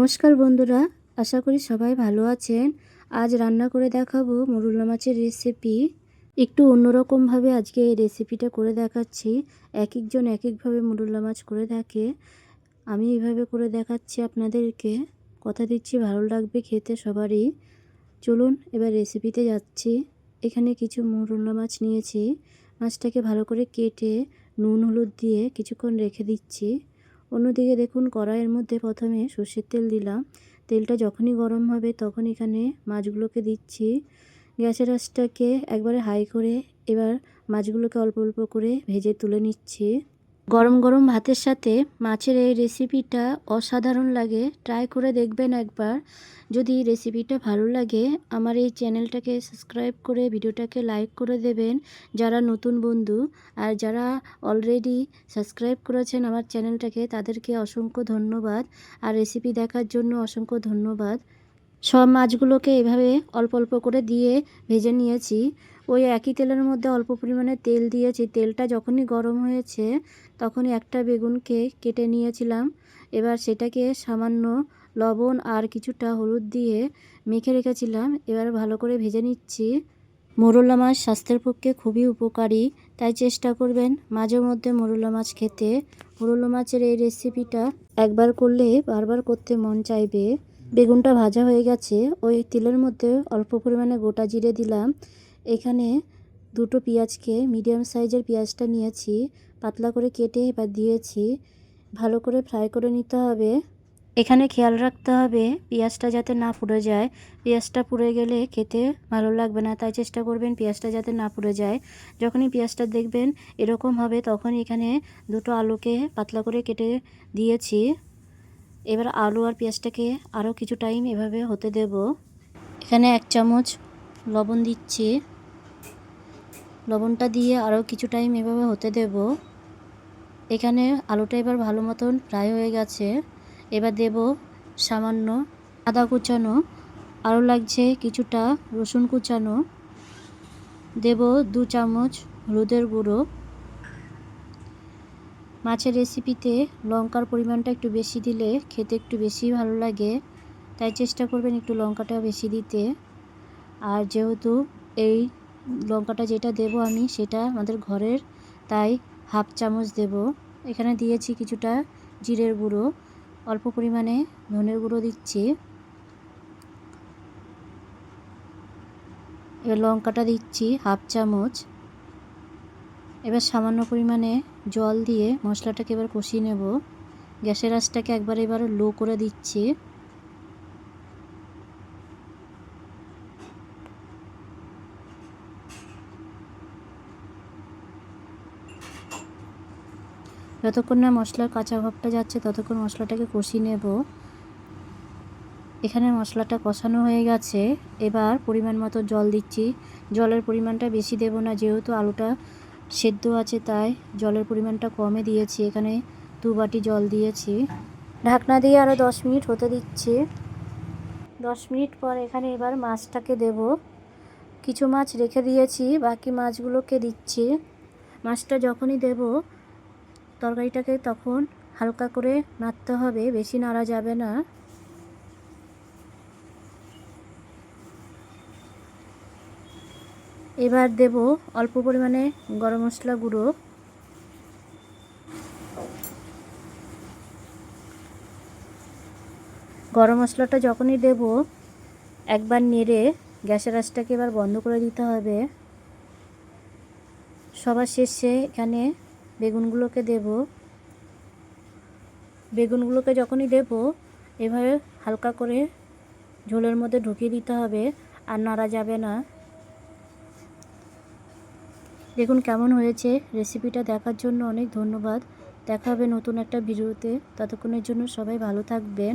নমস্কার বন্ধুরা, আশা করি সবাই ভালো আছেন। আজ রান্না করে দেখাবো মোরলা মাছের রেসিপি। একটু অন্যরকমভাবে আজকে এই রেসিপিটা করে দেখাচ্ছি। এক একজন এক একভাবে মোরলা মাছ করে থাকে, আমি এইভাবে করে দেখাচ্ছি আপনাদেরকে। কথা দিচ্ছি ভালো লাগবে খেতে সবারই। চলুন এবার রেসিপিতে যাচ্ছি। এখানে কিছু মোরলা মাছ নিয়েছি। মাছটাকে ভালো করে কেটে নুন হলুদ দিয়ে কিছুক্ষণ রেখে দিচ্ছি। অন্যদিকে দেখুন, কড়াইয়ের মধ্যে প্রথমে সর্ষের তেল দিলাম। তেলটা যখনই গরম হবে তখন এখানে মাছগুলোকে দিচ্ছি। গ্যাসের আঁচটাকে একবারে হাই করে এবার মাছগুলোকে অল্প অল্প করে ভেজে তুলে নিচ্ছি। গরম গরম ভাতের সাথে মাছের এই রেসিপিটা অসাধারণ লাগে। ট্রাই করে দেখবেন একবার। যদি রেসিপিটা ভালো লাগে আমার এই চ্যানেলটাকে সাবস্ক্রাইব করে ভিডিওটাকে লাইক করে দেবেন যারা নতুন বন্ধু, আর যারা অলরেডি সাবস্ক্রাইব করেছেন আমার চ্যানেলটাকে তাদেরকে অসংখ্য ধন্যবাদ, আর রেসিপি দেখার জন্য অসংখ্য ধন্যবাদ। সব মাছগুলোকে এভাবে অল্প অল্প করে দিয়ে ভেজে নিয়েছি। ওই একই তেলের মধ্যে অল্প পরিমাণে তেল দিয়েছি। তেলটা যখনই গরম হয়েছে তখনই একটা বেগুনকে কেটে নিয়েছিলাম। এবার সেটাকে সামান্য লবণ আর কিছুটা হলুদ দিয়ে মেখে রেখেছিলাম। এবার ভালো করে ভেজে নিচ্ছি। মোরলা মাছ স্বাস্থ্যের পক্ষে খুবই উপকারী, তাই চেষ্টা করবেন মাঝে মধ্যে মোরলা মাছ খেতে। মোরলা মাছের এই রেসিপিটা একবার করলে বারবার করতে মন চাইবে। বেগুনটা ভাজা হয়ে গেছে। ওই তেলের মধ্যে অল্প পরিমাণে গোটা জিরে দিলাম। এখানে দুটো পেঁয়াজকে, মিডিয়াম সাইজের পেঁয়াজটা নিয়েছি, পাতলা করে কেটে এবার দিয়েছি। ভালো করে ফ্রাই করে নিতে হবে। এখানে খেয়াল রাখতে হবে পেঁয়াজটা যাতে না পুড়ে যায়। পেঁয়াজটা পুড়ে গেলে খেতে ভালো লাগবে না, তাই চেষ্টা করবেন পেঁয়াজটা যাতে না পুড়ে যায়। যখনই পেঁয়াজটা দেখবেন এরকম হবে তখন এখানে দুটো আলুকে পাতলা করে কেটে দিয়েছি। এবার আলু আর পেঁয়াজটাকে আরও কিছু টাইম এভাবে হতে দেব। এখানে 1 চামচ লবণ দিচ্ছি। লবণটা দিয়ে আরও কিছু টাইম এভাবে হতে দেব। এখানে আলুটা এবার ভালো মতন ফ্রাই হয়ে গেছে। এবার দেব সামান্য আদা কুচানো, আরও লাগছে কিছুটা রসুন কুচানো, দেব 2 চামচ হলুদের গুঁড়ো। মাছের রেসিপিতে লঙ্কার পরিমাণটা একটু বেশি দিলে খেতে একটু বেশি ভালো লাগে, তাই চেষ্টা করবেন একটু লঙ্কাটা বেশি দিতে। আর যেহেতু এই লঙ্কাটা যেটা দেব আমি সেটা আমাদের ঘরের, তাই 1/2 চামচ দেব। এখানে দিয়েছি কিছুটা জিরের গুঁড়ো, অল্প পরিমাণে ধনের গুঁড়ো দিচ্ছি। এবার লঙ্কাটা দিচ্ছি 1/2 চামচ। এবার সামান্য পরিমাণে জল দিয়ে মশলাটাকে এবার কষিয়ে নেব। গ্যাসের আঁচটাকে এবার লো করে দিচ্ছি। যতক্ষণ না মশলার কাঁচা ভাবটা যাচ্ছে ততক্ষণ মশলাটাকে কষিয়ে নেব। এখানে মশলাটা কষানো হয়ে গেছে। এবার পরিমাণ মতো জল দিচ্ছি। জলের পরিমাণটা বেশি দেব না, যেহেতু আলুটা সেদ্ধ আছে তাই জলের পরিমাণটা কমে দিয়েছি। এখানে 2 বাটি জল দিয়েছি। ঢাকনা দিয়ে আরও 10 মিনিট হতে দিচ্ছি। 10 মিনিট পর এখানে এবার মাছটাকে দেব। কিছু মাছ রেখে দিয়েছি, বাকি মাছগুলোকে দিচ্ছি। মাছটা যখনই দেব তরকারিটাকে তখন হালকা করে নাড়তে হবে, বেশি নাড়া যাবে না। এবার দেব অল্প পরিমাণে গরম মশলা গুঁড়ো। গরম মশলাটা যখনই দেব একবার নেড়ে গ্যাসের আঁচটাকে এবার বন্ধ করে দিতে হবে। সবার শেষে এখানে বেগুনগুলোকে দেব। বেগুনগুলোকে যখনই দেব এভাবে হালকা করে ঝোলের মধ্যে ঢুকিয়ে দিতে হবে, আর নাড়া যাবে না। দেখুন কেমন হয়েছে। রেসিপিটা দেখার জন্য অনেক ধন্যবাদ। দেখা হবে নতুন একটা ভিডিওতে। ততক্ষণের জন্য সবাই ভালো থাকবেন।